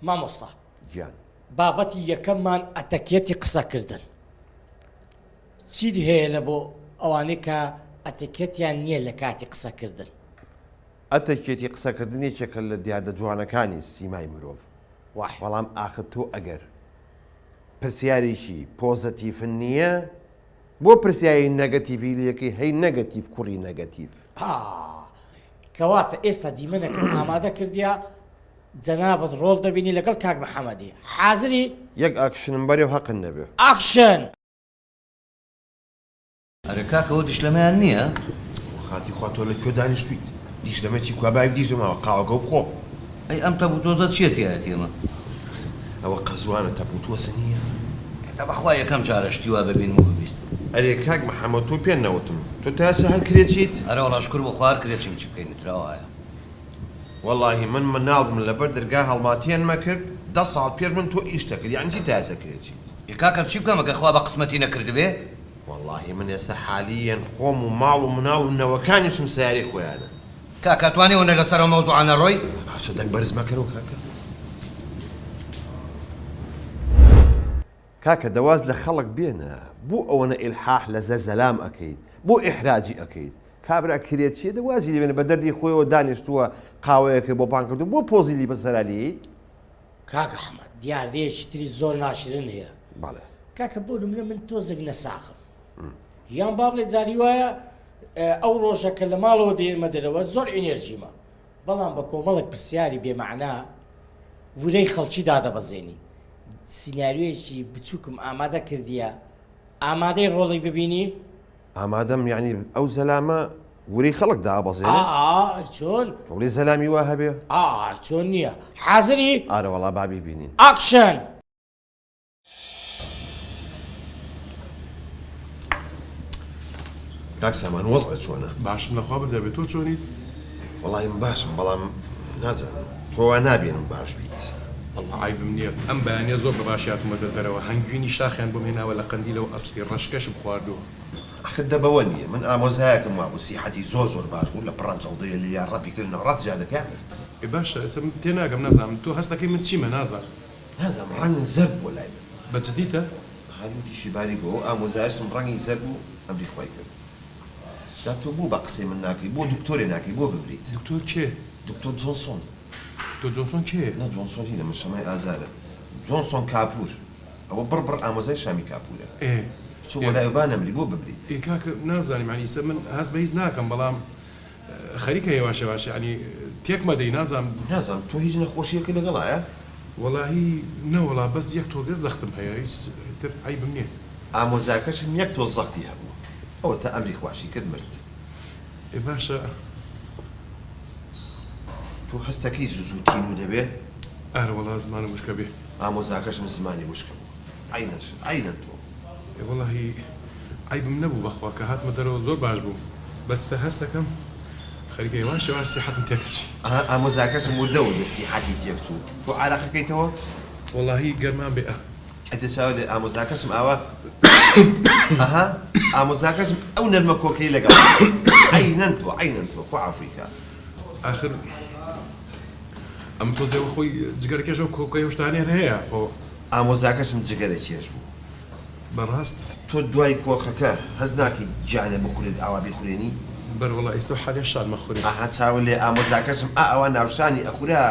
مامۆستا گیان بابەتی یەکەممان ئەتەکێتی قسەکردن. چیت هەیە لە بۆ ئەوانەی کە ئەتەکێتیان نییە لە کاتی قسەکردن؟ ئەتەکێتی قسەکردنێکێکە لە دیاردە جوانەکانی سیمای مرۆڤ. وای بەڵام ئاخر تۆ ئەگەر پرسیارێکی پۆزەتیفن نییە بۆ پرسیایی نەگەتیڤی لەکەی هەی نەگەتیڤ کوڕی نەگەتیڤ. کەواتە ئێستا دیمەنەکە ئامادە کردیا جەنابەت ڕۆڵ دەبینی لەگەڵ کاک محەممەدی. حازری یەک ئاکشنم بەرێو حەقن نەبێ. ئاکشن! ئەرە کاکەەوە دیشلەمەیان نییە؟ خاتی خوا تۆ لە کوێ دانیشتویت؟ دیشلەمە چی کوابای دیژمەوە قاوەگە و بخۆ. ئەی ئەم تەبوتۆزە چێتیایەت ئێمە؟ ئەوە قەزوانە تەبوتۆسە نییە؟ تا بەخوا یەکەم جارەشتی وا ببینم و ببیست. ئەرێ کاک محەممەد تۆ پێ نەوتم تۆ تاسە هەر کرێچیت؟ ئەرە وەڵاشکر بۆ خوار کرێچیم چی بکەین تراوایە. وەڵاهی من مناڵبم لەبەر دەرگا هەڵماتیان مەکرد 10 ساڵ پێش من تۆ ئیشتە کرد یعنی چی تاسە کرێچیت؟ کاکە چی بکەم ئەگە خوا بە قسمەتی نەکرد بێ؟ وەڵاهی من ئێستا حالیەن خۆم و ماڵ و مناڵ و نەوەکانیشم سیاری خۆیانە. کاکە توانێوەنە لەسەر مەوزوعانە ڕۆی؟ باشە دەنگ بەرز مەکەرەوە کاکە. کاکە دەواز لە خەڵک بێنە بۆ ئەوەنە ئیلحاح لە زەرزەلام ئەەکەیت بۆ ئیحراجی ئەەکەیت. کابرا کرێچیە دەوازی دەبێنە بە دەردی خۆیەوە دانیشتووە قاوەیەکە بۆ پان کردو بۆ پۆزیلی بەسەرالی. کاک ئەحمەد دیاردەیەکی تری زۆر ناشرن هەیە. بەڵێ کاکە بۆ نمونە من تۆزێک نەساخم یان با بڵێ جاری وایە ئەو ڕۆژەکە لە ماڵەوە دێمە دەرەوە زۆر ئێنێرژیمە بەڵام بە کۆمەڵک پرسیاری بێمەعنا ورەی خەڵکی دادەبەزێنی. سیناریۆیەکی بچووکم ئامادە کردیە ئامادەی ڕۆڵی ببینی؟ ئامادەم یعنی ئەو زەلامە وری خەڵک دابەزێنێ؟ چۆن؟ وڵی زەلامی وا هەبێ؟ چۆن نییە. حازری؟ ئارە وەڵا بابی بینین. ئاکشن! کاک سامان وەزعە چۆنە؟ باشم لەخوا بەزێ تۆ چۆنیت؟ وەڵی من باشم بەڵام نازانم تۆوا نابێنم باش بیت. والله عیبم نییە ئەم بەیانە زۆر بە باشیاتمەدە دەرەوە هەنگوینی شاخیان بۆ هێناوە لە قەندیلەوە ئەستی ڕەشکەشم خواردووە. ئەخت دەبەوە نییە من ئامۆزایەکەم وا بوو سیحەتی زۆر باش بوو لە پڕەنجەڵدەیە لە یان ڕەبیکردنەوە ڕەت جادەکە کرد. باشە ئێستا تێناگەم نازانم تۆ هەستەکەی من چیمە نازان. نازانم ڕەنگ زەرد بۆ لای من. بەجددیتە؟ هەروتیشی باری بۆ ئامۆزایشتم ڕەنگی زەرد بوو ئەمری خۆی کرد. دا تۆ بوو بە قسەی من ناکەی بۆ دکتۆرێ ناکەی بۆ ببریت. دکتۆر کێ؟ دکتۆر جۆنسۆن. تۆ جۆنسۆن کێ؟ نە جۆنسۆن هی لە من شەمای ئازارە. جۆنسۆن کاپور ئەوە بڕ ئامۆزای شامی کاپورە. چۆ بۆ لایەوە نەمری بۆ ببریت. کاکە نازانیم ینی ئیسە من هەست بە هیچ ناکەم بەڵام خەریکە هێواشە باشە ینی تێک مەدەی نازانم تۆ هیچ نەخۆشیەکە لەگەڵایە؟ وەڵاهی نەوەڵا بەس یەک تۆزێ زەختم هەیە هیچ تر عیبم نییە. ئامۆزاکەشم یەک تۆ زەختی هەبوو ئەوە تا ئەمری خواشی کرد مرد. باشە تۆ هەستەکەی زووتین و دەبێ؟ ئەرەوەڵا زمانە وشکە بێ. ئامۆزاکەشم زمانی وشکە بوو. عینەن تۆ. وەڵاهی عیبم نەبوو بەخوا کە هاتمە دەرەوە زۆر باش بوو بەستە هەستەکەم خەریکە هێواش سیحەتم تێکچی. ئامۆزاکەشم وردەوە لە سیحەتی تێکچوو. تۆ عاراقەکەیتەوە؟ وەڵاهی گەرمان بێ. ئەدەچاو لێ ئامۆزاکەشم ئاوا ئامۆزاکەشم ئەو نەرمە کۆکەی لەگەڵ عینەن تۆ خۆ ئافریکا. آخر ئەم تۆزێەوە خۆی جگەرکێشە و کۆکەی هەشتانێر هەیە خۆ ئامۆزاکەشم جگەرە کێش بوو. بەڕاست تۆ دوای کۆخەکە هەز ناکەی گیانە بخورێت ئاوا بیخورێنی؟ بەروەڵا ئیسە حالێ شاد مەخوری. چاوە لێ ئامۆزاکەشم ئەوە ناوشانی ئەخورا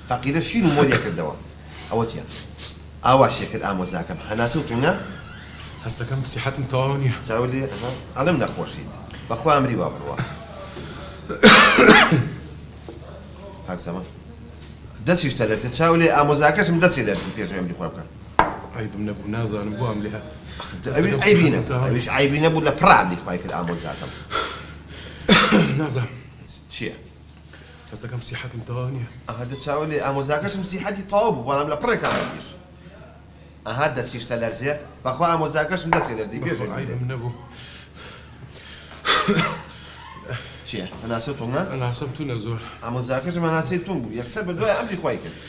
فەقیرە شین و مۆریە کردەوە. ئەوە چیە؟ ئاوا شێکرد ئامۆزاکەم هەناسەوتونە؟ هەستەکەم سیحەتم تەواو نییە. چاوە لێ ئەڵم نەخۆشیت بەخوا ئەمری وا بڕوە. کاکسەمە دەستیشتە لەرزێ چاو لێ ئامۆزاکەشم دەستی لەرزی پێش ئەمری خۆ بکە. عیبم نەبوو نازانم بۆ ئەم لێ هات. ئەویش عیبی نەبوو لە پڕابلی خوای کرد ئامۆزاکەم. نازانم چییە؟ هەستەکەم سیحەتم تەواو نییە. دەچاوە لێ ئامۆزاکەشم سیحەتی تەواو بوو بەڵام لە پڕێکانیش. دەستیشتە لەرزێ بەخوا ئامۆزاکەشم دەستی لەرزی پێش عیبم نەبوو. چییە؟ هەناسە تۆنە؟ هەناسەم تونە زۆر. ئامۆزاکەشم هەناسەی تون بوو یەکسەر بە دوای ئەمری خوای کرد.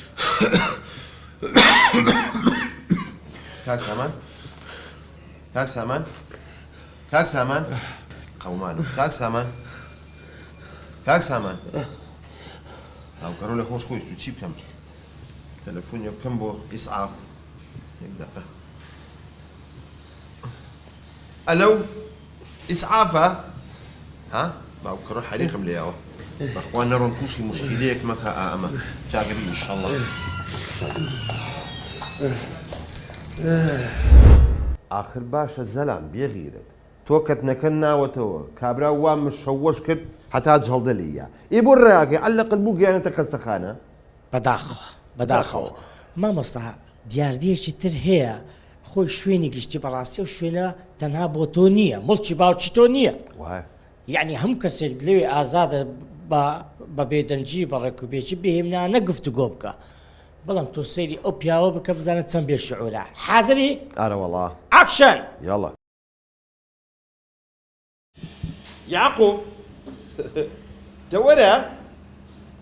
کاک سامان قەومانم کاک سامان هاوکەڕۆ لە خۆش خۆی چی بکەم؟ تلفوني كم بو إسعاف هيك دقة. ألو إسعافة ها باوك روح حريق ملياوه أخوانا رون كوشي مشكليك مكا أما جاقبين إن شاء الله. آخر باشە زەلام بێغیرت تۆ کەت نەکەن ناوەتەوە کابرا وا مشەوەش کرد هەتا جەڵدە لێیە ئی بۆ ڕێیاکەی عەلەقل بوو گیانێتە خەستەخانە بەداخەوە مامۆستا دیاردیەکی تر هەیە خۆی شوێنی گشتی بەڕاستی و شوێنە تەنها بۆ تۆ نییە مڵکی باوکی تۆ نییە وایە یعنی هەم کەسێک لەوێ ئازادە بە بێدەنجی بە ڕێکوبێکی بهێمنانە گفتوگۆ بکە بەڵام تۆ سەیری ئەو پیاوە بکە بزانێت چەند بێ شعورە حازری ئارە وەڵا ئاکشن یاڵە يعقوب تورا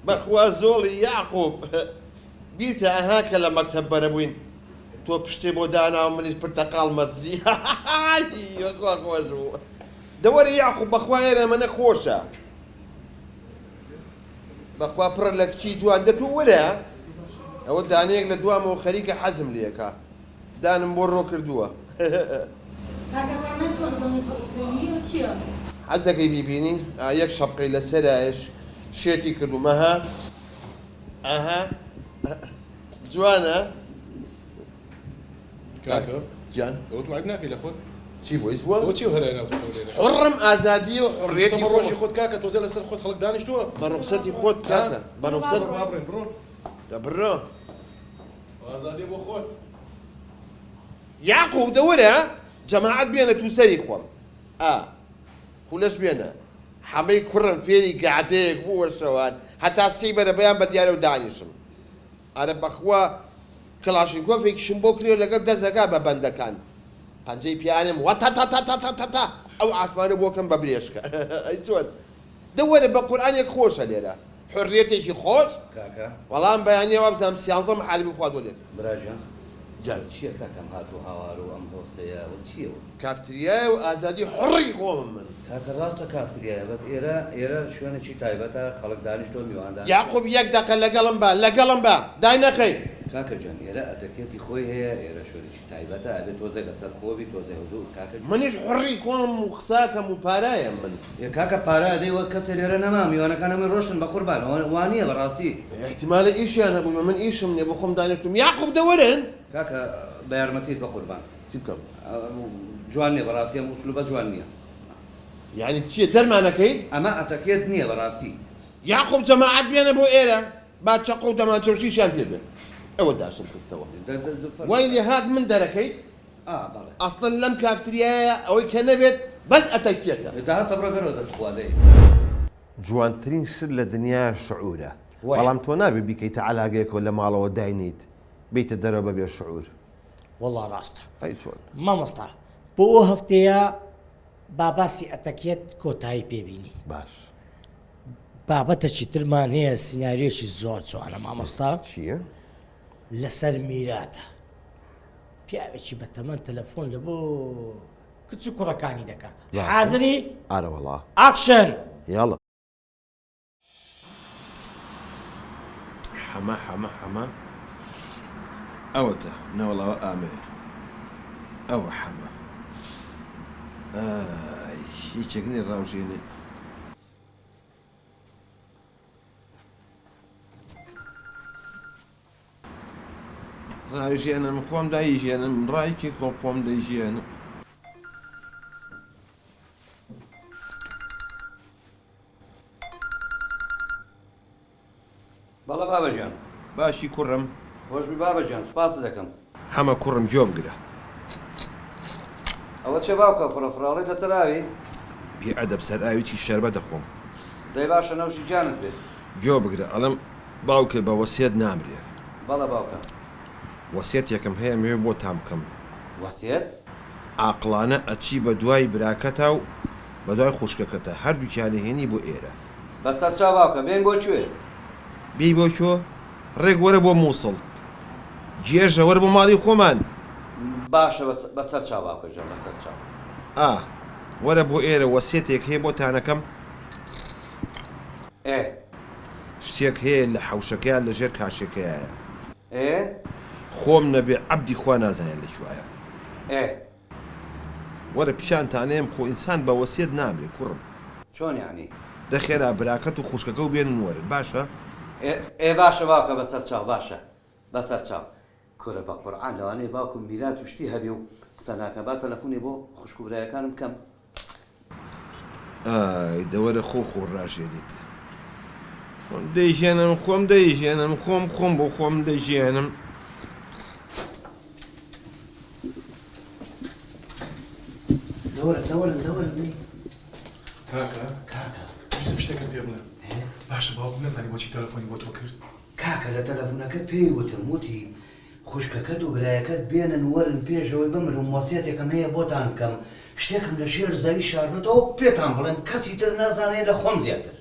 بخوا زولي يعقوب بيتا هاكا لما مكتب بربوين تو بشتي بودانا ومنيش برتقال متزي بخوا زو دوري يعقوب بخوا انا من خوشة بخوا بر لك شي جوان دتو ولا اود انيك لدوام وخريكه حزم ليك دان مبرو كردوه حزك بيبيني يك شبقي لسرا ايش شيتي كدو مها اها جوانا كاكا جان اوت معك ناكي لاخوت شي بويس هو اوتي وهرينا وتولينا حرم ازادي وحريتي تمرش خد كاكا توزل السر خد خلق دانش تو برخصتي خود كاكا برخصتي برون برون برو ازادي ابو خود يعقوب دورها جماعات بينا توسري خوام كلش بينا حمي كرم فيني قاعدين هو الشوان حتى السيبة بيان بديالو دانيشم أنا بخوا كلاشينكو فيك شمبوكريو لقد دزقا ببندكان بانجي بيانم وتا تا تا تا تا تا تا أو عصباني بوكم ببريشكا أي سؤال دور بقرآن خوش ليرا حريتك خوش کاکە والله بياني وابزام سيانزم حالي بقواد ولين براژە جان چییە کاکەم هاتو هاوار و ئەم هۆستەیە و چییە كافتريا وازادي حري خوام من کاکە ڕاستە کافتریایە بەس ئێرە شوێنێکی تایبەتە خەڵک دانیشتۆ میواندان يعقوب يك دقة لقلم با داينا خير کاکە جان ئێرە ئەتەکێتی خۆی هەیە ئێرە شوێنێکی تایبەتە ئەبێت تۆزێک لەسەر خۆبی تۆزە هەودوو کاکە منيش حري كوام وخساكم وبارايا من کاکە پارە دەیوە کەسە لێرە نەما میوانەکانەمە ڕۆشتن بە قوربان وانە بەڕاستی احتمال ايش انا اقول من ايش من ابو خم دانيتم يعقوب دورن کاکە بە یارمەتیت بە قوربان تبكم جوان نییە بەڕاستی ئەم ئوسلوبە جوان نییە يعني تشي درمانك هي ئەمە ئەتەکێت نییە بەڕاستی يعقوب جماعات بين ابو ايرا بعد شقو دمان شوشي شامبيون اول داشن كستوى ويلي هاد من دركيت بەڵێ اصلا لم كافتريا او كنبت بس اتكيتها داهاتە بڕۆگەرەوە دەخوادەی جوانترین شت لە دنیا شعورە وای. بەڵام تۆ نابێ بیکەیتە عەلاقەیەکەوە لە ماڵەوە داینیت بیتە دەرەوە بەبێ شعور والله ڕاستە ئەی چۆن مامۆستا بۆ ئەو هەفتەیە باباسی ئەتەکێت کۆتایی پێبینی باش بابەتەکی ترمان هەیە سناریۆکی زۆر جوانە مامۆستا چییە؟ لەسەر میراتە پیاوێکی بەتەمەن تەلەفۆن لە بۆ کچ و کوڕەکانی دەکات حازری ئارە وەڵا ئاکشن یاڵە حما اوتا نولا امي او حما هيك يقني الراوجيني رايجي انا مقوم دايجي انا من رايك قوم دايجي انا بەڵە بابەجان باشي كرم خۆشبی بابەجان سپاس دەکەم حما كرم جوب قدا ئەوە چێ باوکە فڕەفراڵی لەسەر ئاوی بأدب سر آيوتي الشربة دخوم دەی باشە نەوشی جانت بێت جوب قدا ألم باوك بوسيد نامري بەڵە باوکە وسيت يكم هي مي بو تامكم وەسیەت عقلانه اتشي بدواي براكتا بدواي خوشككتا هر دوكاني هني بو ايرا بەسەر چا باوکە بێن بۆ کوێ بي بو شو ريق ورا بو موصل جيجا ورا بو مالي خومان باشە بەسەر چا باوکە ژەن بەسەر چاو ورا بو ايرا وسيتك هي بو تانكم ئێ شتيك هي اللي حوشكيا اللي جير كاشكيا خۆم نەبێ عەبدی خوا نازانێت لەکوایە وەرە پیشانتانێم خۆ ئینسان بە وەسیەت نامرێ کوڕم چۆن یعنی دەخێرا براکەت و خوشکەکە و بێنن وەرن باشە باشە باوکە بەسەر چاو باشە بەسەر چاو کوڕە بە قورعان لەوانەیە باوکم میرات وشتی هەبێ و قسە ناکە با تەلەفۆنی بۆ خوشک و برایەکانم کەم ئای دەوەرە خۆ ڕاژێنیت دەیژێنم خۆم بۆ خۆم دەیژێنم دەوەرن کاکە ویستم شتێکم پێ بڵێ باشە باوکم نەزانی بۆچی تەلەفۆنی بۆ تۆ کرد کاکە لە تەلەفۆنەکەت پێی وتم وتی خوشکەکەت و برایەکەت بێنن وەرن پێشەوەی بمرم وەسیەتێکم هەیە بۆتان بکەم شتێکم لە شێر زەوی شاردێتەوە پێتان بڵێم کەسی تر نازانێت لە خۆم زیاتر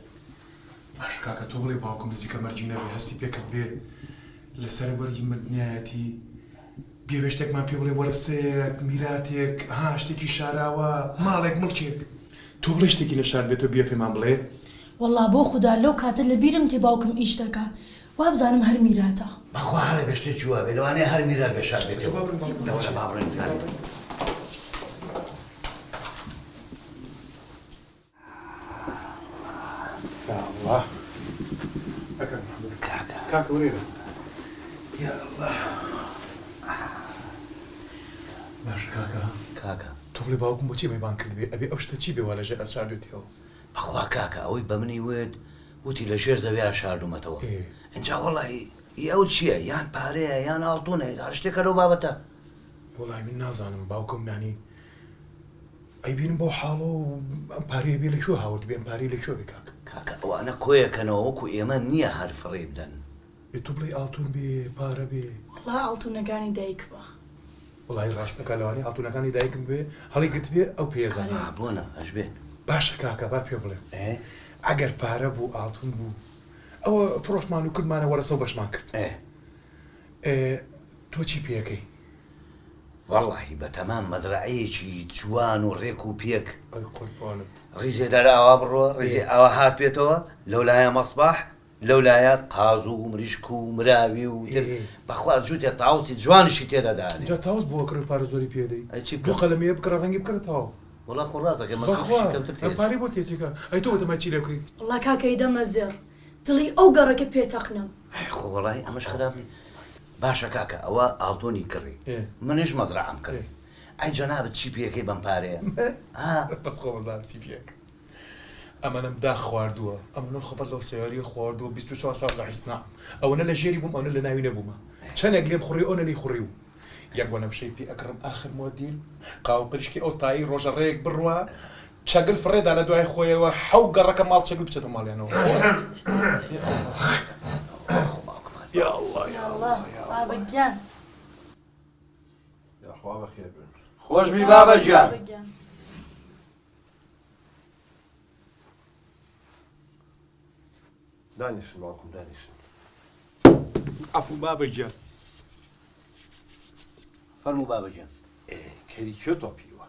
باشە کاکە تۆ بڵێ باوکم نزیکە مەرجی نەبێ هەستی پێکرد بێ لەسەر بەرگی مردنیایەتی بێ شتێکمان پێ بڵێ وەرەسەیەک میراتێک شتێکی شاراوە ماڵێک مڵکێک تۆ بڵێ شتێکی لە شار بێتەوە بێ پێمان بڵێ والله بۆ خوددا لەو کاتە لە بیرم تێ باوکم ئیش دەکات وا بزانم هەر میراتە بەخوا هەرە بە شتێکی وابێ لەوانەیە هەر میرات بێشار بێتەوە با بڕێن بزانێت الله كاكا ورينا يا الله باش كاكا تبلي باوكم بوتي ما يبان كردبي ابي اوشتا تشي بي ولا جاء ساردوتيو بخوا كاكا اوي بمني ود وتي لجير زبيا شاردومتەوە اینجا والله ئەو چییە یان پارەیە یان ئاڵتونە هەر شتێکە لەو بابەتە والله من نازانم باوکم يعني ئەیبینم بۆ حاڵە و ئەم پارەیە بێ لەکوێ هاوت بێ ئەم پارەی لەکوێ بێ کاکە ئەوانە کۆیەکەنەوە وەکو ئێمە نییە هەر فڕێ بدەن تو بڵێ ئاڵتون بێ پارە بێ والله ئاڵتونەکانی دایک بە وڵی ڕاستەکە لەوانەیە ئاڵتونەکانی دایکم بێ هەڵی گرت بێ ئەو پێزانە بۆنە ئەش بێ باشە کاکە با پێ بڵێ ئەگەر پارە بوو ئاڵتون بوو ئەوە فرۆشمان و کردمانە وەرەسە و بەشمان کرد تۆ چی پێەکەی واللهی بە تەمام مەزرعەیەکی جوان و ڕێک و پێک ڕیزێ دەراوا بڕۆ ڕیزێ ئەوە هات پێێتەوە لەولایە مەسباح لەولایە قاز و مریشک و مراوی و بەخوا جووتێ تاوسی جوانشی تێدەدانێت جا تاوس بۆ کرد پارە زۆری پێدەی بۆ قەلەمەیە بکڕە ڕەنگی بکڕێتەوە وڵا خۆڕازەکە پارەی بۆ تێچێکە ئەی تۆ دەمای چی لێ بکەی والله کاکەی دەمە زێر دڵی ئەو گەڕەکە پێتەقنم خۆ وەڵی ئەمەش خراپی باشە کاکە ئەوە ئاڵتۆنی کڕی منش مەزرعەم کرد ئەی جەنابەت چی پێەکەی بەم پارەیە بەس خۆ بەزانم چی پێک ئەمەنم دا خواردووە ئەمەە خۆبەت لەو سیاری خواردووە 24 ساڵ لە حیسنا ئەوەنە لە ژێری بووم ئەوە لە ناوی نەبوومە چەندێک لێم خوڕی ئەوە لی خوڕی و یەک بۆ نەمشەی پێ ئەکڕم ئاخر مۆدیل قاو پرشکی ئەو تایی ڕۆژە ڕێک بڕوە چەگل فڕێدا لە دوای خۆیەوە حەو گەڕەکە ماڵ چەگل بچێتە ماڵیانەوە يا الله يا الله بابەگیان یاخوا بەخێر بن خۆشبی بابەجیان دانیشن باوکم دانیشن عفو بابەجیان فەرموو بابەجیان کەری کوێ تۆپیوە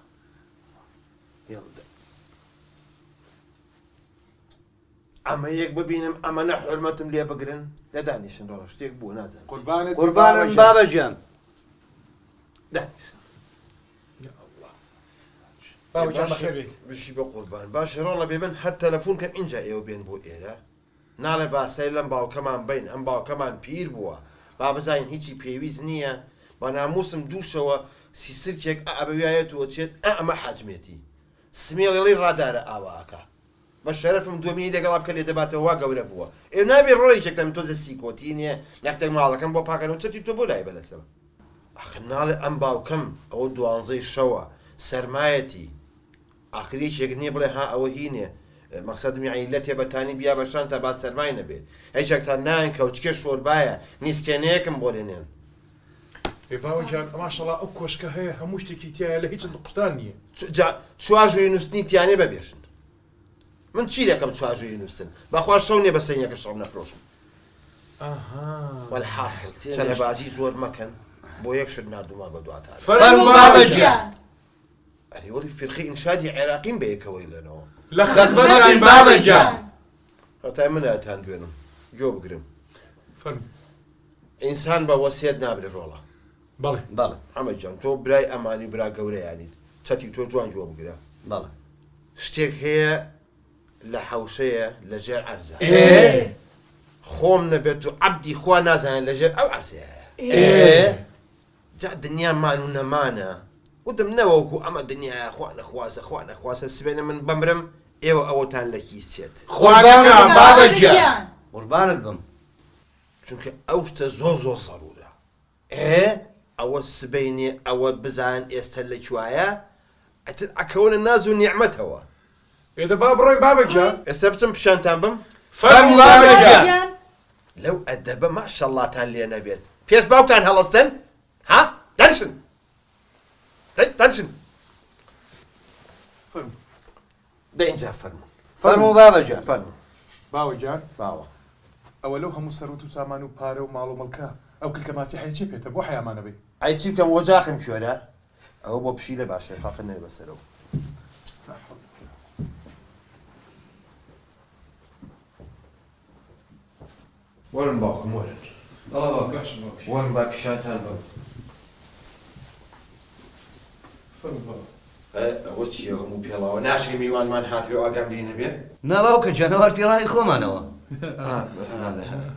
ئەمە یەک ببینم ئەمەنە حرمەتم لێ بگرن دەدانیشن ڕۆڵە شتێک بوو نازانم قوربانم بابەجیان دانیشن بابەجیان بەخێر بێ بشی بە قوربان باشە ڕۆڵە بێبن هەر تەلەفۆن کەم اینجا ئێوە بێن بۆ ئێرە ناڵێ باسەی لەم باوکەمان بین ئەم باوکەمان پیر بووە با بزانین هیچی پێویست نییە بە ناموسم دووشەوە سیسرکێک ئەبەوایەتەوە چێت ئەمە حەجمێتی سمێڵێڵی ڕادارە ئاواکە بە شەرەفم دۆمینی لەگەڵا بکە لێ دەباتەوە وا گەورە بووە ئێ نابێ ڕۆڵێکێکتەم تۆ سیکۆتی نییە نەختێک ماڵەکەم بۆ پاکەن و چەتی تۆ بۆ لای بەلەسەوە ئەخ ناڵێ ئەم باوکەم ئەوە 12 شەوە سەرمایەتی ئاخریێکێک نییە بڵێ ها ئەوە هینێ مەقسەدمی عیلەتێ بەتانی بیا بەشان تا با سەرمای نەبێ هیچێکتان نان کەوچکە شۆربایە نیسکێنەیەکم بۆ لێنێن باوەجیان ماشەڵا ئەو کۆشکە هەیە هەموو شتێکی تایە لە هیچ قوستان نییە چواژوی نووسنی تیانێ بەبێشن من چی لەکەم چواژوی نووسن بەخوا شەو نێ بە سەینەکە شەڕ نەفرۆشم وەلحاصل چەلەبازی زۆر مەکەن بۆ یەک شت نردوما بە دواتان فەرموو بابەجیان ئەری وەڵی فێرقی ئینشادی عێراقیم بە یەکەوەی لێنەوە لە خەزمەتان بابەجیان هەتای من ئەتان دوێنم گوێ بگرم ئینسان بە وەسیەت نابرێت ڕۆڵە بەڵێ بەڵێ ئەمە جان تۆ برای ئەمانی برا گەورەیانیت چەتی تۆ جوان جوۆ بگرە بەڵێ شتێک هەیە لە حەوشەیە لەژێر عەرزە خۆم نەبێت و عەبدی خوا نازانێت لەژێر ئەو عەرزەیە جا دنیا مان و نەمانە وتم نەوەکو ئەمە دنیاە خوا نەخوازە خوا نەخواسە سبێنە من بمرم ئێوە ئەوەتان لە کیسێت خوانەکە بابەجیان قوربانت بم چونکە ئەو شتە زۆر سەرورە ئەوە سبەینێ ئەوە بزان ئێستا لەکوایە ئەکەونە ناز و نیعمەتەوە ئێدە با بڕۆین بابەجیان ئێستا بچم پیشانتان بم فەرموو بابەجیان لەو ئەدەبە ماشەڵڵاتان لێ نەبێت پێش باوکتان هەڵەستن ها دانیشن دانیشن فەرموو دە اینجا فەرموو فەرموو بابەجیان فەرموو باوەجیان باوە ئەوە لەو هەموو سەرۆت و سامان و پارە و ماڵ و مەڵکە ئەو کلکە ماسی حەیە چی پێێتە بۆ حەیامانە بێ ئای چی بکەم وەجاخم کوێرە ئەوە بۆ پشیلە باشە خاقە نێ بەسەرەوە وەرن باوکم وەرن وەرن با پیشانتان بم ئەوە چیە هەموو پێڵاوە ناشی میوانمان هاتوێ ئاگام لێ نەبێ ناباوکە جانەوار پێڵای خۆمانەوە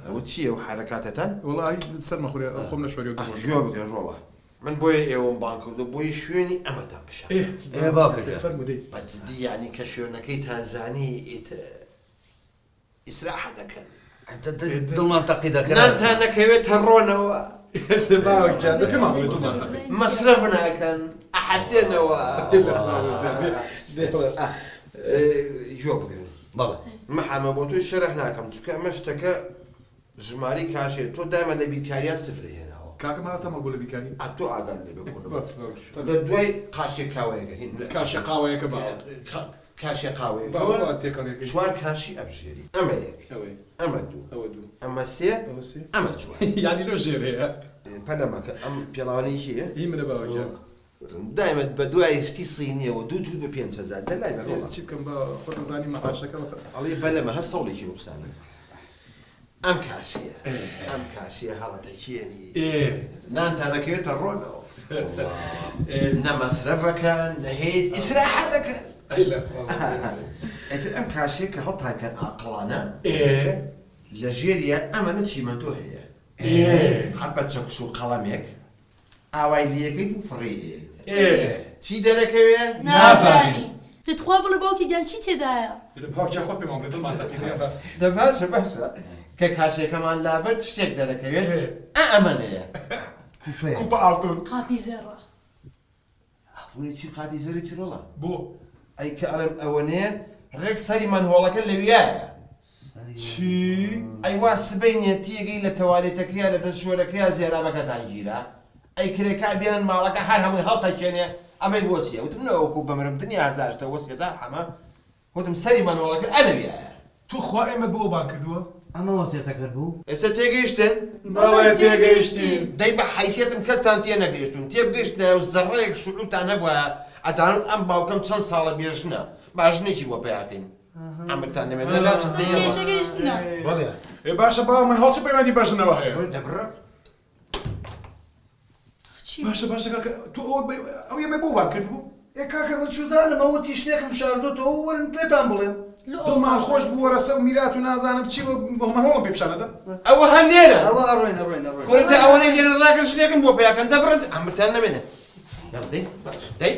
ئەوە چییە و حرەکاتەتان وڵی سەرمە خوێ خۆم لە شوێری گوێ بگەن ڕۆڵە من بۆیە ئێوەم بان کردو بۆی شوێنی ئەمەدان بشە باوکە فەرمودەی بەجددی یعنی کە شوێنەکەی تانزانی ئیسراحە دەکەن دڵمان تەقی دەکەن نانتان نەکەوێتە ڕۆنەوە باوکجان دەکەمان بڵێ دڵمان تەقی مەسرەف ناکەن ئەحەسێنەوە جۆ بگرن بەڵێ محەمە بۆ توی شەرح ناکەم چونکە ئەمە شتەکە ژماری کاشێت تۆ دایمە لە بیرکاریات سفری هێناوە کاکەم هاتەمە بۆ لە بیکاری تۆ ئاگات لێ بکۆن لە دوای قاشێک کاوەیەەکە هین کاشە قاوەیەکە با کاشێ قاوەیە تێکەڵەکەی چوار کاشی ئەبژێری ئەمە یەک ئەمە دوو ئەوە دوو ئەمە سێ ئەمە چوار یانی لۆ ژێرەیە پەلەمەکە ئەم پێڵاوانەی هەیە هی منە باوەجیان دایمت بە دوای شتی سینیەوە دوو جوود بە 5,000 دەلای بەڵە چی بکەم بە خۆتەزانی مەحاشەکە ئەڵێ بەلەمە هەر سەڵێکی نوقسانە ئەم کاشیە ئەم کاشیە هەڵەتەکیێنی نانتانەکەوێتە ڕۆنەوە نە مەسرەفەکەن نەهێت ئیسراحە دەکەن ئەتر ئەم کاشەیە کە هەڵتانکەن ئاقڵانە لە ژێریە ئەمەنە چیمەندۆ هەیە هەر بە چەکش و قەڵەمێک ئاوای لەکەیت و فڕێت چی دەرەکەوێ؟ نازانی دەتخوا بڵێ باوکی گیان چی تێدایە پاکیان خۆ پێمان بڵێ دڵمان تەقی دە باشە باشە کە کاشێکەمان لابرد شتێک دەرەکەوێت ئەمەنەیە کوپە ئاڵتون قاپی زێڕە ئەڵتونی چی قاپی زەری چرۆڵە بۆ ئەی کە ئەڵێم ئەوەنێ ڕێک سەری منهۆڵەکە لەویایە چی ئەی وا سبەینێ تیەگەی لە تەوالێتەکەیە لە دەستشۆرەکەیە زێرابەکەتان گیرە ئەی کرێکا بێنن ماڵەکە هەر هەمووی هەڵتەکێنێ ئەمەی بۆ چیە وتم نەوەکو بەمرم دنیا هەزارشتە وەسێدا هەمە وتم سەری منهۆڵەکە ئەلەویایە تو خوا ئێمە بۆ بان کردووە ئەمە وەسێتە کرد بوو ئێستا تێگەیشتن بەڵێ تێگەیشتین دەی بە حیسیەتم کەستان تێ نەگەیشتون تێبگەیشتنە و زەڕەیەک شوڵوتان هەبووە ئەتانت ئەم باوکەم چەند ساڵە بێژنە باژنێکی بۆ پێیاکەین ئەمرتان نەمێت لە لاچ دەیەوە کێشەگەیشتنە بەڵێ ێ باشە باو من هەڵچ پەیوەندی بەژنەوە هەیە دەبڕە باشە باشە کاکە تو ئەو ئێمە بۆ بان کرد بوو ئێ کاکە من چوزانم ئەوە تیشتێکم شاردۆتەوە وەرن پێتان بڵێم دڵمان خۆش بوو وەرەسە و میرات و نازانم چی بۆ منهۆڵم پێ پیشانەدا ئەوە هەر لێرە ئەوە ئەڕۆین کورتە ئەوەنەی لێرە ڕاکرد شتێکم بۆ پێیاکەن دەبڕن ئەمرتان نەمێنێ دەی دەی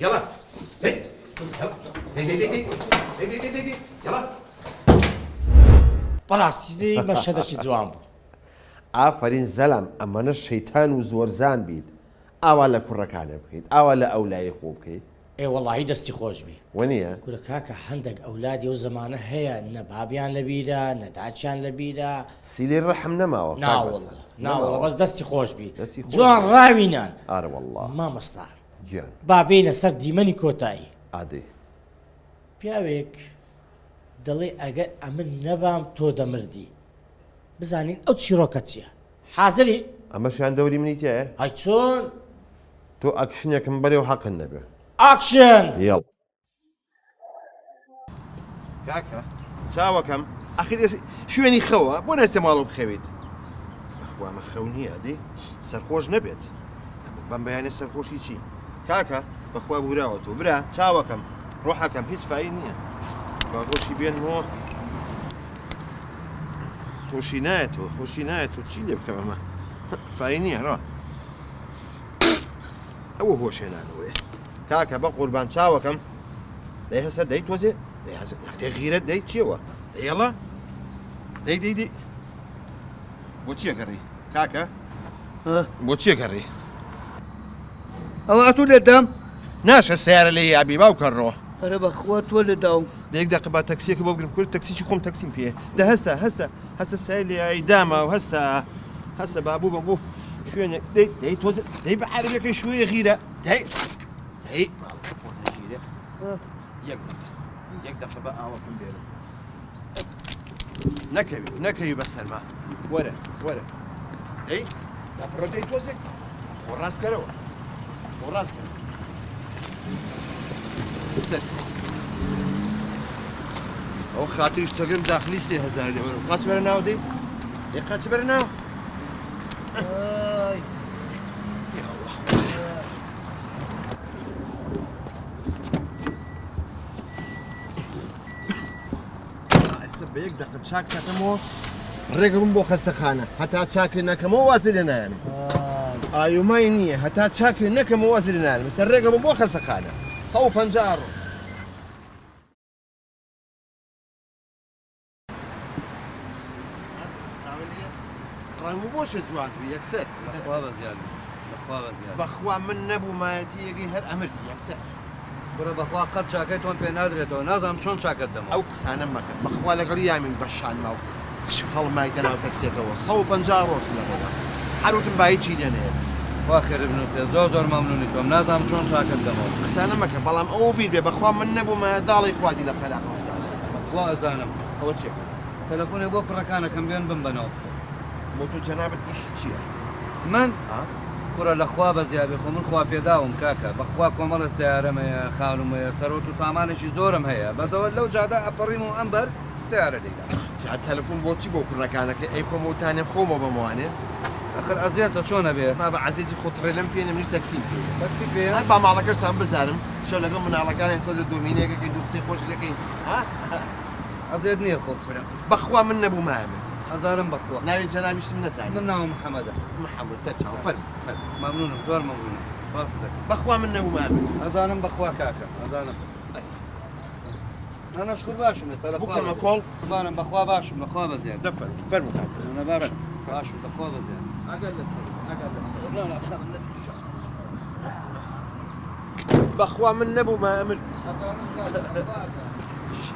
یاڵا دەی دەی یاڵا بەڕاستی مەشهەدەشی جوان بوو ئافرین زەلام ئەمەنە شەیتان و زۆرزان بیت ئاوا لە کوڕەکانە بکەیت ئاوا لە ئەولای خۆ بکەیت ئێ وەڵاهی دەستی خۆش بی وەنیە گورە کاکە هەندێک ئەولادی و زمانە هەیە نە بابیان لە بیرە نە داچیان لە بیرە سیلێ ڕەحم نەماوە ناوەڵە بەس دەستی خۆش بی دەستی خۆش جوان ڕاوینان ئارە وەڵڵا مامۆستا گیان بابینە سەر دیمەنی کۆتایی ئادەی پیاوێک دەڵێ ئەگەر ئەمن نەبام تۆ دەمردی بزانین ئەو چیرۆکە چییە حازری ئەمەشیان دەوری منیتایە هەی چۆن تۆ ئەکشنێکم بەرێو حەقن نەبێ ئاکشن یڵ کاکە چاوەکەم ئەخیر شوێنی خەوە بۆ نەستە ماڵم بخەوێت وامە خەونیە دەی سەرخۆش نەبێت بەم بەیانێ سەرخۆشی چی کاکە بەخوا بوراوە تۆ برا چاوەکەم ڕۆحەکەم هیچ فای نییە با ڕۆشی بێنەوە خۆشی نایەتەوە خۆشی نایەتەوە چی لێ بکەم ئەمە فای نییە ڕۆ ئەوە هۆشێنانەوەێ کاکە بە قوربان چاوەکەم دەی هەسە دەی تۆزێ دەی هەسە نەختێ غیرەت دەی چیەوە دەیڵە دەی بۆ چییە گەڕی کاکە بۆ چییە گەڕی ئەوە ئەتوو لێدام ناشە سیارە لێ یابی باو کەڕەوە ئەرە بەخوا تۆ لێداوم دەیەک دقە با تەکسیەکە بۆ بگرم کورد تەکسیی خۆم تەکسیم پێ دە هەستە سای لێ ئایداما و هەستە بابوو بە بۆ شوێنێک دەی تۆز دەی بە عەربیەکەی شوێ غیرە دەی یەک دقە بە ئاوەکەم بێنە نەکەوی بە سەرما وەرە دەی داپڕۆ دەی تۆزێک بۆ ڕاستکەرەوە بۆ ڕاستکە سەر ئەو خاتری شتەکەم داخلی 3000 لێوە قاچ بەرە ناو دەی قاچ بەرە ناو بە یەک دقە چاک کاتەمەوە ڕێگەم بۆ خەستەخانە هەتا چاکێ نەکەمەوە وازی لێ نایەنم ئایومای نییە هەتا چاکێ نەکەمەوە وازی لێ نایەنم سەر ڕێگەم بۆ خەستەخانە 150 ڕۆ ڕەنگ بۆشە جوانتر یەکسەر بەخوا من نەبوومایەتیەکەی هەر ئەمردی یەکسەر برە بەخوا قەت چاکەی تۆم پێ نادرێتەوە نازانم چۆن چاکەت دەمە ئەو قسانە مەکە بەخوا لەگەڵ یامین بەشانما و هەڵمایتە ناو تەکسێکەوە 150 ڕۆژ لەڕۆدا هەروتم با هیچی لێنێت وا خێر بنووسێت زۆر مەمنونی تۆم نازانم چۆن چاکەت دەمەوە قسانە مەکە بەڵام ئەوە بیر بێ بەخوا من نەبوومە داڵی خوادی لە قەراقەوەدا بەخوا ئەزانم ئەوە چێ تەلەفۆنێک بۆ کوڕەکانەکەم بێن بمبەنەوە بۆ تۆ جەنابەت ئیشی چییە من کوڕە لەخوا بە زیابێ خۆ من خوا پێداوم کاکە بەخوا کۆمەڵە سیارەمەیە خانومەیە سەرۆت و سامانێکی زۆرم هەیە بەدەوە لەو جادا ئەپەڕیم و ئەمبەر سیارە لێدا جا تەلەفۆن بۆچی بۆ کوڕەکانەکە ئەی خۆم وتانێم خۆمە بەموانێ ئەخر ئەزیێتە چۆنە بێ ما بە عەزیزی خۆتڕێ لەم پێێنە منیش تەکسیم پێ بەشتی پێ با ماڵەکەشتان بزانم شەو لەگەڵ مناڵەکانی تۆزە دومینێکەکەی دوو قسەی خۆشەکەی ئەزیێت نییە خۆ فرە بەخوا من نەبوومایە ئەزارم بەخوا ناوی جەنابیشتم نەزانم من ناوم محەممەدە محەممەد سەر چاو فەرم مەمنونم زۆر مەمنونم باس دەکەم بەخوا من نەبوومایە ئەزانم بەخوا کاکە ئەزانم نەشکر باشم ئێستا بکەمە کۆڵ بانم بەخوا باشم بەخوا بەزیێت دەفەر فەرمو نەباشم باشم بەخوا بەزیێت ئەگەر لەسەر بەخوا من نەبوومایە ئەمر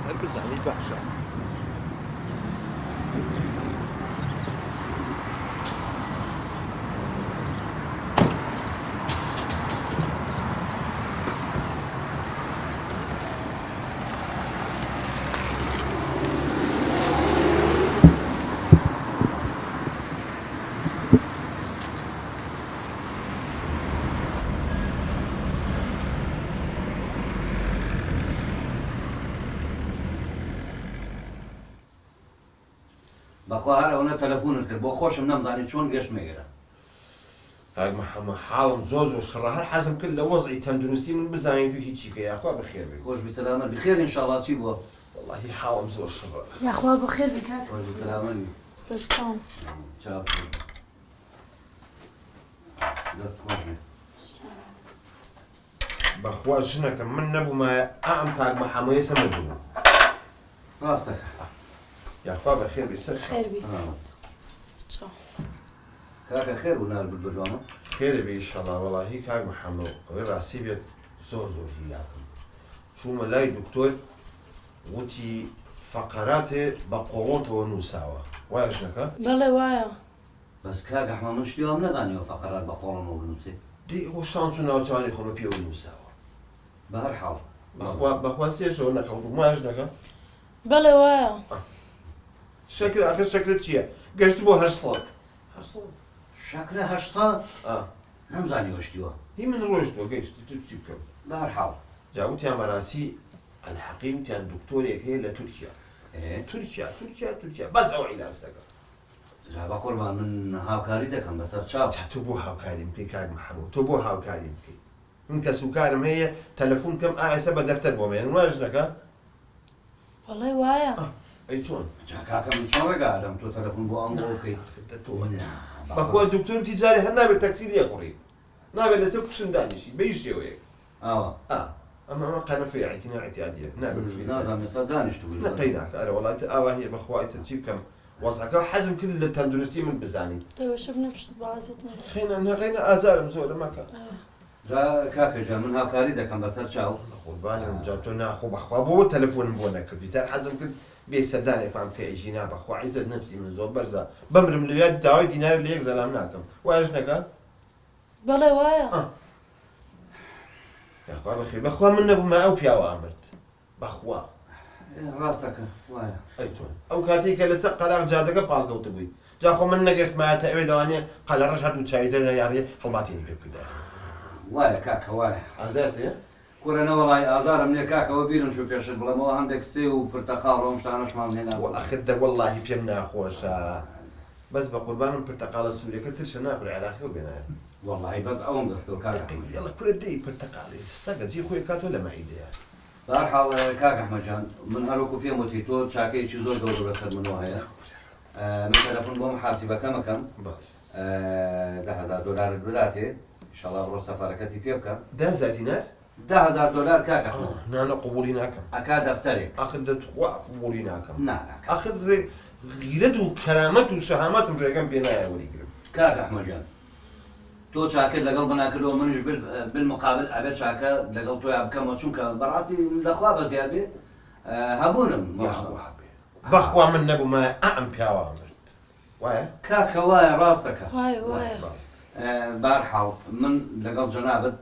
هەر بزانیت باشە بەخوا هەر ئەوە تەلەفۆنت کرد بۆ خۆشم نەمزانی چۆن گەشت مێگەرە کاک محەممەد حاڵم زۆر شڕە هەر حەزم کرد لە وەزعی تەندروستی من بزانیت و هیچی کە یاخوا بەخێر بێت خۆش بسەلامەت بخێر ئینشاڵڵا چی بووە وەڵاهی حاڵم زۆر شڕە یاخوا بەخێر بی کاکە خۆش بسەلامەت سەرچاوم چاو دەست خۆش بێ بەخوا ژنەکە من نەبوومایە ئەم کاک محەممەدی سەمە بوو ڕاستەکە یاخوا بەخێر بێ سەر خێر بی کاکە خێر بوو نار بردوامە خێرە بێ ئینشەڵڵا وەڵاهی کاک محەممەد ئەوەی ڕاستی بێت زۆر هیلاکەم چوومە لای دکتۆر وتی فەقەراتێ بە قۆڵۆتەوە نووساوە وایە ژنەکە بەڵێ وایە بەس کاک ئەحمەد من شتیوام نەزانیوە فەقەرات بە فۆڵەمەوە بنووسێ دەی ئەوە شانس و ناوچوانی خۆمە پێوە نووساوە بە هەر حاڵ بەخوا سێشەوە نەخەوتم وایە ژنەکە بەڵێ وایە شەکر ئاخر شەکرت چییە گەشت بۆ 800 شەکرە 800 نەمزانیوە شتیوە هی من ڕۆیشتەوە گەیشتی تو چی بکەم بە هەر حاڵ جاوتیان بەراسی الحەقیم تیان دکتۆرێک هەیە لە تورکیا تورکیا بەس ئەو عیلاج دەکات جا بە قوربان من هاوکاری دەکەم بەسەر چاو تۆ بۆ هاوکاریم بکەی کاک محەموو تۆ بۆ هاوکاریم بکەی من کە سوکارم هەیە تەلەفۆن کەم ئاسە بە دەفتەر بۆ مێن واژ نەکە بەڵێ وایە ئەی چۆن جا کاکە من چۆن ڕێگادەم تۆ تەلەفۆن بۆ ئەم بۆ بکەیت بەخوا دکتۆر تیجاری هەر نابێت تەکسی لێقڕی نابێت لەسەر کوشن دانیشی بە هیچ شێوەیەک ئاوە ئەمە قەنەفەی اعتیادیە نابێت نازانم ئێستا دانیشتو بووی نەقەی ناکە ئەرە وڵاتە ئاوا هەیە بەخوایتە چی بکەم وەزعەکە حەزم کرد لە تەندروستی من بزانیت دەوەشە بنە پشت بازت خێنە نەقەینە ئازارم زۆرە مەکە جا کاکە جا من هاوکاری دەکەم بەسەر چاو قوربانم جا تۆ ناخۆ بەخوا بۆ تەلەفۆنم بۆ نەکردی تار حەزم کرد بێ سەردانێکم پێیژی نا بەخوا عیزت نەفسی من زۆر بەرزە بەمرم لەوێت داوای دینار لە یەک زەلام ناکەم واژ نەکە بەڵێ وایە یاخوا بەخێر بەخوا من نەبوومە ئەو پیاوە ئامرد بەخوا ڕاستەکە وایە ئەی چۆن ئەو کاتێک کە لەسەر قەلاق جادەکە پاڵکەوتە بووی جاخۆ من نەگەشتمایەتە ئەوێ لەوانێ قەلە ڕەش هەردوو چاویدە لە یاڕێ هەڵماتێنی پێ بکردا وایە کاکە وایە ئازار دێ کوڕێنە وەڵای ئازارم لێ کاکەوە بیرم چوو پێشت بڵێمەوە هەندێک سێ و پرتەقاڵ ڕۆم شتانەشمان هێنا ئەخر دە وەڵڵاهی پێم ناخۆشە بەس بە قوربانم پرتەقاڵە سوورەکە ترشە ناکڕی عراقیەوە بێنایە وەڵڵاهی بەس ئەوم دەستکەوت کاکە یاڵە کورە دەی پرتەقاڵی سەگە جێ خۆی کاتۆ لە مەعیدەیە بەهەرحاڵ کاک ئەحمەدجان من هەروەکو پێم وتی تۆ چاکەیەکی زۆر گەورە بەسەر منەوە هەیە من تەلەفۆن بۆ محاسیبەکەمەکەم $10,000 بلاتێ ئینشەڵا بڕۆ سەفارەکەتی پێ بکە 10,000 دینار $10,000 کاکە نانە قوبولی ناکەم ئەکا دەفتەرێک ئاخر دەتخوا قوبولی ناکەم ناناکە آخر غیرەت و کەرامەت و شەهامەتم ڕێگەم پێ نایە وەریگرم کاک ئەحمەدجان تۆ چاکت لەگەڵ بناکردەوە منش بالمقابل ئەبێت چاکە لەگەڵ تۆیا بکەمەوە چونکە بەڕاستی لەخوا بەزیاد بێ هەبوونم بەخوا من نەبوومە ئەم پیاوە ئەمرد وایە کاکە وایە ڕاستەکە وایە بەهەرحاڵ من لەگەڵ جەنابەت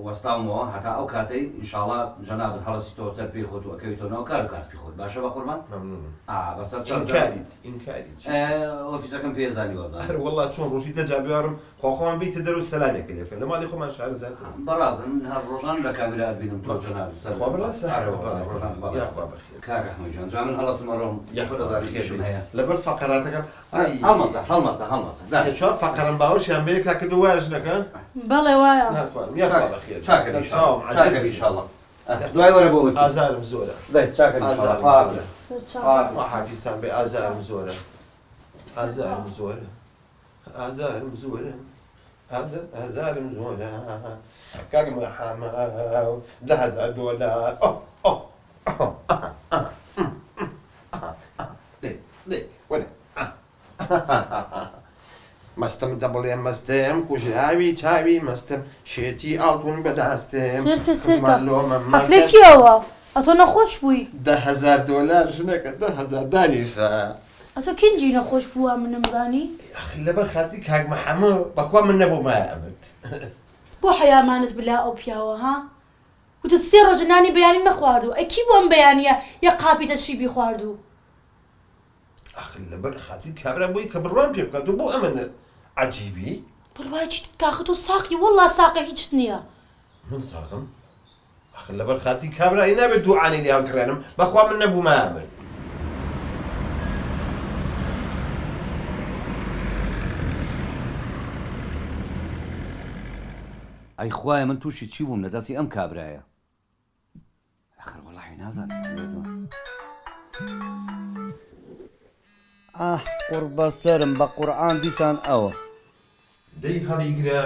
وەستاومەوە هەتا ئەو کاتەی ئینشاڵڵا جەنابەت هەڵەسی تۆ سەر پێی خۆت و ئەکەویتەوە کار و کاسبی خۆت باشە بە قوربان مەمنونم بەسەر ئینکاری ئۆفیسەکەم پێزانی وەدا هەر وەڵا چۆن ڕۆژی دەجابیارم خۆخۆمان بیتە دەرو سەلامێک لێکە لە ماڵی خۆمان شارەزات بەڕاست من هەر ڕۆژان لە کامێرا بینم تۆ جەنابەت خوا بەڕاستە یاخوا بەخێر کاک ئەحمەدجان جا من هەڵەسمە ڕۆم یاخۆدەزاری کێشم هەیە لەبەر فەقەراتەکەم هەڵمەتە چوار فەقەرم باوەشیان بەیە کا کردو وایش نەکە بەڵێ وایە ناتوانم یاخوا بەخێر چاکە ئینشاڵڵا دوای وەرە بۆ ئازارم زۆرە چاکە حافیزتان بێ ئازارم زۆرە ئازارم زۆرە ئازارم زۆرە ئازارم زۆرە کاک محەممەد $10,000 وەرە مەستم دەبڵێ مەستم کوژراوی چاوی مەستم شێتی ئاڵتون بەدەستم سرکە هەفلێکیەوە ئەتۆ نەخۆش بووی $10,000 ژنەکە 10,000 دانیشە ئەتۆ کینجی نەخۆش بووە منمزانی لەبەر خاتی کاک محەممەد بەخوا من نەبوو مای ئەمرد بۆ حەیامانت بلا ئەو پیاوە ها وتە 3 ڕۆژە نانی بەیانی نەخواردو ئەکی بۆم بەیانە یە قاپی دەشیبی خواردو لەبەر خاتی کابرا بۆی کە بڕوان پێ بکات و بۆ ئەمە عجیبی بڕوای چیت کاخە تۆ ساقی وەڵا ساقە هیچ نییە من ساقم لەبەر خاتی کابرایی نابێت دوعانی لێ هەڵکڕێنم بەخوا من نەبوو مای ئەمرد ئەی خوایە من تووشی چی بووم لە دەستی ئەم کابرایە ئەخر وەڵاهی نازانم قوربە سەرم بە قورئان دیسان ئەوە دەی هەڵیگرە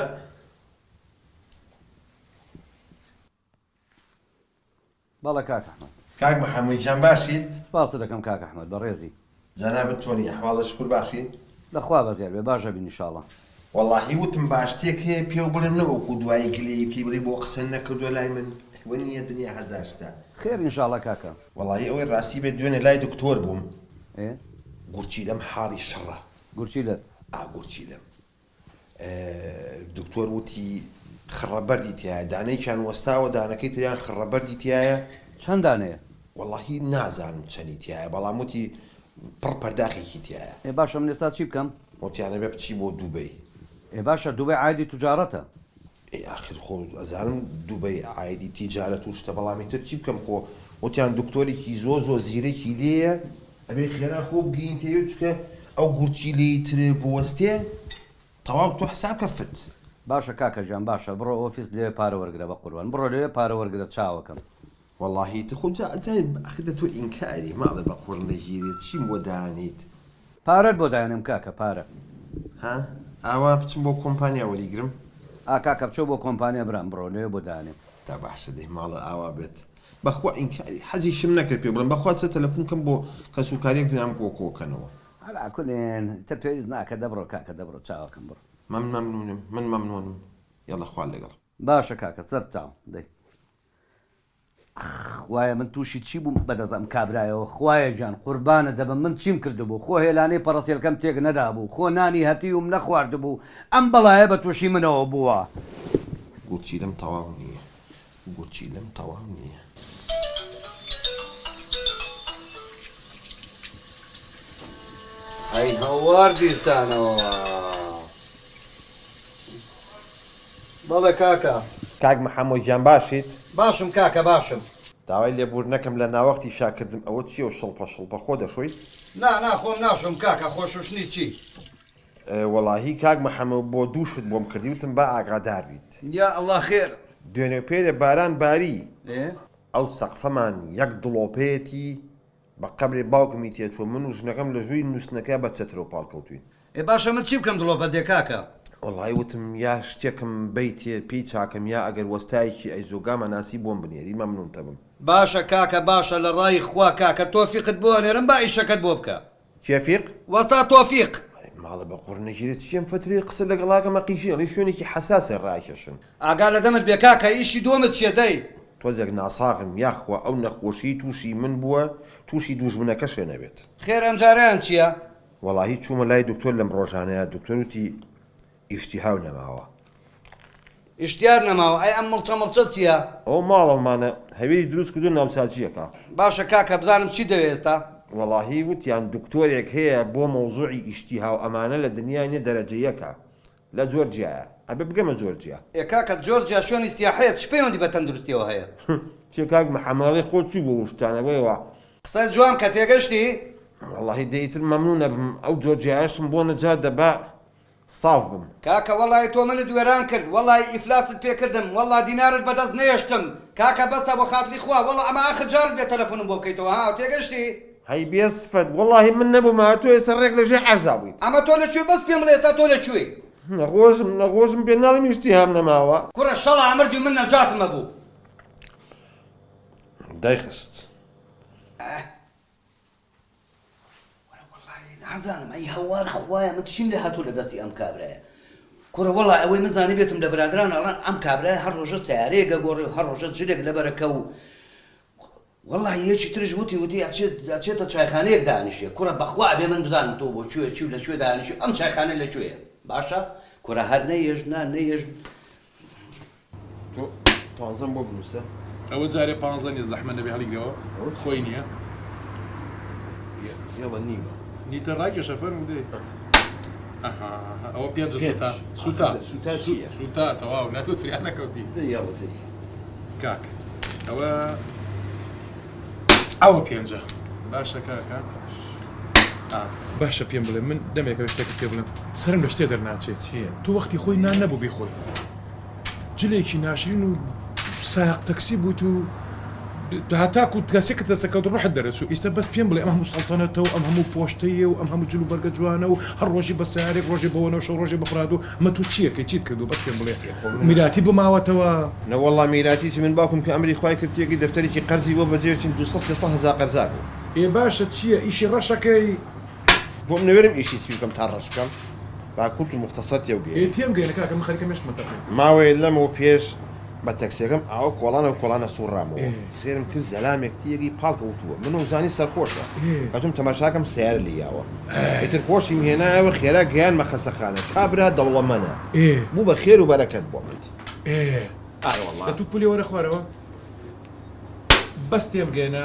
بەڵە کاک ئەحمەد کاک محەممەدجان باشیت سپاس دەکەم کاک ئەحمەد بەڕێزی جەنابەت چۆنی ئەحواڵە شکر باشیت لەخوا بەزیار بێ باشە بین ئینشاڵڵا وەڵاهی وتم باشتێک هەیە پێ بڵێم نەوەکو دوایی گلەیە بکەی بڵێ بۆ قسە نەکردووە لای من وەنیە دنیا هەزارشتا خێر ئینشاڵڵا کاکە وەڵاهی ئەوەی ڕاستی بێت دوێنێ لای دکتۆر بووم ئێ گورچی لەم حاڵی شەڕە گورچی لەت گورچی لەم دکتۆر وتی خڕەبەردی تایە دانەیەکیان وەستاوە دانەکەی تریان خڕەبەردی تایە چەند دانەیە وەڵاهی نازانم چەندی تایە بەڵام وتی پڕ پەرداخێکی تایە ئێ باشە من ئێستا چی بکەم وتیانە بێ بچی بۆ دووبەی ئێ باشە دووبەی عایدی توجارەتە آخر خۆ ئەزانم دووبەی عایدی تیجارەت و شتە بەڵامی تر چی بکەم خۆ وتیان دکتۆرێکی زۆر زیرەکی لێیە ئەبێ خێرا خۆ بگەین تێ چکە ئەو گورچی لی ترێ بوەستێ تەواو تۆ حساب کەفت باشە کاکەجان باشە بڕۆ ئۆفیس لێ پارە وەرگرە بە قوربان بڕۆ لێ پارە وەرگرە چاوەکەم واللهی تخۆجا ئەزای ئەخدە تۆ ئینکاری ماڵە بە قوڕ نەگیرێت چیم بۆ دانیت پارەت بۆ دایانم کاکە پارە ها ئاوا بچم بۆ کۆمپانیا وەریگرم کاکە بچۆ بۆ کۆمپانیا برام بڕۆ لێ بۆ دانێ تا باشە دەی ماڵە ئاوا بێت بەخوا ئینکاری حەزی شم نەکرد پێ بڵم بەخوا چە تەلەفۆنکەم بۆ کەسوکاریەک دنام کۆکۆکەنەوە هەلا کولێن تە پێویست ناکە دەبڕۆ کاکە دەبڕۆ چاوەکەم بڕۆ من مەمنونم یاڵە خوا لەگەڵ باشە کاکە سەر چاو دەی خوایە من تووشی چی بووم بەدەزم کابرایەوە خوایە جان قوربانە دەبم من چیم کردبوو خۆ هێلانەی پەڕەسیلکەم تێک نەدابوو خۆ نانی هەتیوم نەخواردبوو ئەم بەڵایە بە تووشی منەوە بووە گوچی لەم تەواو نییە گوچی لەم تەواو نییە ئەی هەوار دیستانەوە بەڵێ کاکە کاک محەممەد گیان باشیت باشم کاکە باشم داوای لێبوور نەکەم لە ناوەختی شاکردم ئەوە چیە و شڵپە خۆ دەشۆیت نا خۆم ناشم کاکە خۆشوشنی چی وەڵاهی کاک محەممەد بۆ دووشت بۆم کردی وتم با ئاگادار بیت یا ئەڵڵا خێر دوێنێ پێرە باران باری ئێ ئەو سەقفەمان یەک دڵۆپەیەتی بە قەبرێ باوکمی تێچوە من و ژنەکەم لە ژووی نووسنەکە بە چەترەوە پاڵکەوتوین ئێ باشە من چی بکەم دڵۆپە دێ کاکە وەڵی وتم یا شتێکم بیتێ پێی چاکەم یا ئەگەر وەستایەکی ئەیزۆگامە ناسی بۆم بنێری مەمنونتە بم باشە کاکە باشە لە ڕای خوا کاکە تۆفیقت بۆ نێرم با ئیشەکەت بۆ بکە کێفیق وەستا تۆفیق ماڵە بە قوڕنەگیرێت چیم فتری قسە لەگەڵاکەمە قیژێڵی شوێنێکی حساسە ڕاکێشن ئاگا لە دەمت بێ کاکە ئیشی دۆمت چیە دەی تۆزێک ناساغم یاخوا ئەو نەخۆشی تووشی من بووە تووشی دوژمنەکە شوێ نەبێت خێر ئەم جاریان چییە وەڵاهی چوومە لای دکتۆر لەم ڕۆژانەیە دکتۆروتی ئیشتیهاو نەماوە ئیشتیار نەماوە ئەی ئەم مڵچە چییە ئەو ماڵەمانە هەوێی دروست کردو ناوساجیەکە باشە کاکە بزانم چی دەوێت ئێستا وەڵاهی وتیان دکتۆرێک هەیە بۆ مەوزوعی ئیشتیهاو ئەمانە لە دنیای نێ دەرەجەیەکە لە جۆرجیایە ئەبێ بگەمە جۆرجیا ئێ کاکە جۆرجیا شوێنی سیاحەیە چ پەیوەندی بە تەندروستیەوە هەیە چێ کاک محەمەڵی خۆت چی بۆ وشتانەوەیەوە قسە جوان کە تێگەشتی وەڵاهی دەیتر مەمنونە بم ئەو جۆرجیایشم بۆ نەجات دەبا صاف بم کاکە وەڵی تۆ منت دوێران کرد وەڵی ئیفلاست پێکردم وەڵا دینارت بەدەست نێشتم کاکە بەستە بۆ خاتری خوا وەڵا ئەمە ئاخر جارت بێ تەلەفۆنم بۆ بکەیتەوە ها تێگەشتی هەی بێسفەت وەڵاهی من نەبوومە تۆ ێستا ڕێک لەژێ عەرزاویت ئەمە تۆ لەکوێ بەس پێم بڵێ ئێستا تۆ لەکوێ نەخۆشم پێ ناڵم ئیشتیهام نەماوە کوڕە شەڵا ئەمردی و من نەجاتمە بوو دایخست نازانم ئەی هەوار خوایە من چیم لێ هاتوو لە دەستی ئەم کابرایە کوڕە وەڵا ئەوەی مزانی بێتم لە برادران ئەڵان ئەم کابرای هەر ڕۆژە سیارەیەکە گۆڕی و هەر ڕۆژە جلێک لەبەرەکە و وەڵا یەکی ترش وتی ئەچێتە چایخانەیەک دانیشێ کوڕە بەخوا بێ من بزانم تۆ بۆ کوێ چی و لەکوێ دانیشی ئەم چایخانە لەکوێیە باشە کوڕە هەر نەیەژنا نەیەژ تۆ پانزەم بۆ بنووسە ئەوە جارێ 15 نیە زەحمە نەبێ هەڵیگرەوە خۆی نییە یاڵە نیمە نیتە ڕاکێشە فەرمو دێ ئەوە پێنج سوتا تەواو ناتوت فریان نەکەوتی یاڵە دەی کاک ئەوە پێنجە باشە کاکە باشە پێم بڵێ من دەمێکەوە شتێکت پێ بڵێم سرم لە شتێ دەرناچێت چییە تو وەختی خۆی نان نەبوو بیخۆی جلێکی ناشرین و ساق تەکسی بوویت و هەتاکو کەسێکت دەسەکەوت ڕۆحت دەرەچوو ئێستا بەس پێم بڵێ ئەم هەموو سەڵتەنەتەوە ئەم هەموو پۆشتەیە و ئەم هەموو جل و بەرگە جوانە و هەر ڕۆژی بە سیارێک ڕۆژی بەوەنەوە شەو ڕۆژی بەفراد و مە تو چیەکەی چیت کردو بەس پێم بڵێ میراتی بماوەتەوە نەوەڵا میراتی من باوکم کە ئەمری خوای کردیەکی دەفتەرێکی قەرزی بۆ بەجێشتین 200 قەرزاک ئێ باشە چییە ئیشی ڕەشەکەی بۆ منەوێرم ئیشی سویکەم تا ڕەشکەم با کورت و مختصر تێوگەی ئێتیم گەێنە کاکە من خەریکە مێشتمەتەکەی ماوەیە لەمەوە پێش بە تەکسێکم ئاو کۆڵانە سوڕامەوە سێرم کرد زەلامێکتیەکی پاڵکەوتووە من و زانی سەرخۆشە کەچم تەماشاکەم سیار لیاوە ئیتر خۆشی هێنایەوە خێرا گەیانمە خەسەخانە کابرا دەوڵەمەنە بوو بە خێر و بەرەکەت بۆ من لە تو پولی وەرە خوارەوە بەس تێم گەێنە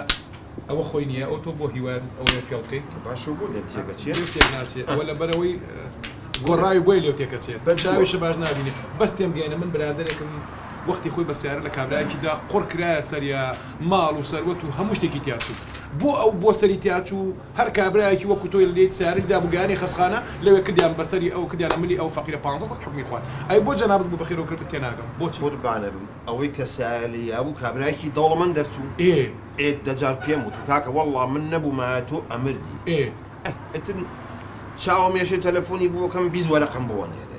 ئەوە خۆی نییە ئەو تۆ بۆ هیوایەتت ئەوە فێڵ بکەیت باشە بۆ لە تێگە چیە تێک ناسێ ئەوە لە بەرەوەی گۆڕاوی بۆی لێو تێکەچێت چاویشە باش نبینێ بەس تێم گەێنە من برادێکم وەختی خۆی بە سیارە لە کابراایەکیدا قڕ کرایە سەریا ماڵ و سەروەت و هەموو شتێکی تیاچوو بۆ سەریتیا و هەر کابراایکی وەکو تۆی لێت سیاردا بگانی خەسخانە لەوێ کردیان بەسەری ئەو کردیانە ملی ئەو فەقیرە 500 حکمی خوارد ئەی بۆ جەنابەت بوو بەخێرەوە کرد تێناگەم بۆچی قوربانە بم ئەوەی کە سالی هەبوو کابراایکی دەوڵەمەند دەرچوو ئێ دەجار پێم وت کاکە وەڵڵا من نەبوومە تۆ ئەمردی ئێ ئەتن چاوە مێشەی تەلەفۆنی بووەکەم 20 وەرەقەم بۆ نێدێ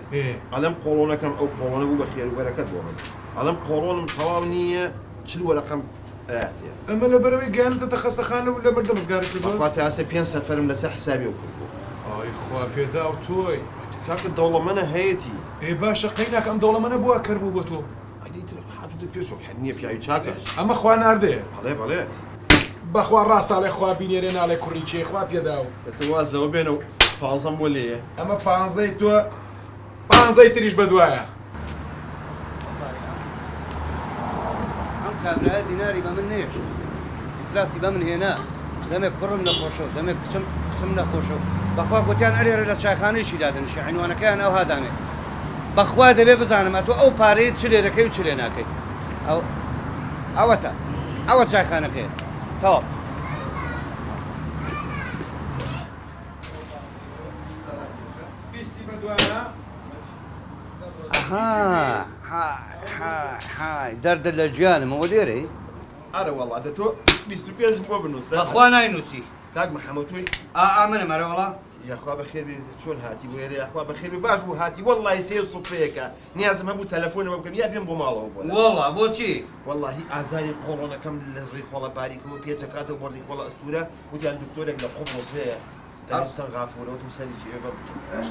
ئەڵەم قۆڵۆنەکەم ئەو قۆڵۆنە بوو بە خێروەرەکەت بۆ من ئەڵەم قۆڵۆنم تەواو نییە 40 وەرەقەم ئااتێ ئەمە لە بەرەوەی گیانتە خەستەخانە و لە بەردە مزگاری کردەوە وا تاسە 5 سەفەرم لەسەر حسابی و کردبوو ئای خوا پێدا و تۆی کاکە دەوڵەمەنە هەیەی ئێ باشە قەیناکە ئەم دەوڵەمەنە بووە کەربوو بۆ تۆ ئەیدیتر هاتوتە پێشۆک هەر نییە پیاوی چاکەش ئەمە خوا ناردێ بەڵێ بەڵێ بەخوا ڕاستاڵێ خوا بینێرێ ناڵێ کوڕی چێ خوا پێدا و دەتە واز لەوە بێنە و پانزەم بۆ لێیە ئەمە 15 تۆ 15 تریش بەدوایە ئەم کابرای دیناری بە من نێشت ئیفلاسی بە من هێنا دەمێک کوڕم نەخۆشە و دەمێک کچم نەخۆشە بەخوا گوتیان ئەرێرە لە چایخانەیەشی دادەنیشی عنوانەکەیان ئەو هادانێ بەخوا دەبێ بزانم تۆ ئەو پارەیە چ لێ دەکەی و چ لێ ناکەی ئەوەتە ئەوە چایخانەکەیە تەواو بیستی بەدوایە های دەردە لە ژیانمەوە لێرەی ئارە وەڵا دە تۆ 25 بۆ بنووسە بەخوا ناینووسی کاک محەممەد توی منە مەرەوەڵا یاخوا بەخێر بێ چۆن هاتی بۆ ێرە یاخوا بەخێر بێ باش بوو هاتی وەڵی سێ سوپەیەەکە نیازم هەبوو تەلەفۆنەوە بکەم یا پێم بۆ ماڵەوە بۆ وەڵا بۆچی واللهی ئازاری قۆڵۆنەکەم لە ڕێخۆڵە باریکەوە پێچەکاتەوە بۆ ڕێخۆڵە ئەستورە وتیان دکتۆرێک لە قوبڵۆس هەیە دەرسەن غافورەوەتم سەریکی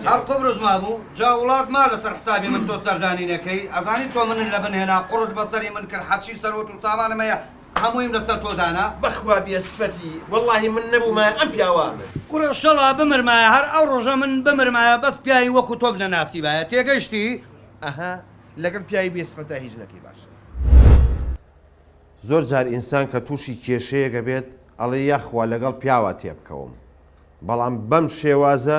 هەر قبرز مابوو جا وڵات ما لەسەر حسابی من تۆ سەردانینەکەی ئەزانی تۆ منن لە بنهێنا قڕت بەسەری من کرد حەچی سەرۆت و سامانەمەیە هەموویم لەسەر تۆدانا بەخوا بێسفەتی واللهی من نەبوومە ئەم پیاوە کوڕە شەڵا بمرمایە هەر ئەو ڕۆژە من بمرمایە بەس پیاوی وەکو تۆ بنە ناسیبایە تێگەیشتی ئەها لەگەڵ پیاوی بێسفەتە هیچ نەکەی باشە زۆر جار ئینسان کە تووشی کێشەیەکە بێت ئەڵێ یاخوا لەگەڵ پیاوە تێبکەوم بەڵام بەم شێوازە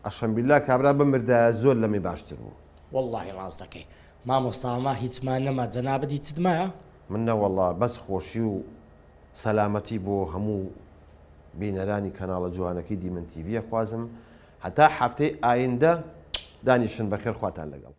ئەشەمبیلا کابرا بمردە زۆر لەمی باشتر بوو واللهی ڕاست دەکەی مامۆستاما هیچمان نەما جەنابەتی چتمایە من نەوەڵا بەس خۆشی و سەلامەتی بۆ هەموو بینەرانی کەناڵە جوانەکەی دیمن تیڤە خوازم هەتا هەفتەی ئایندە دانیشن بەخێر خواتان لەگەڵ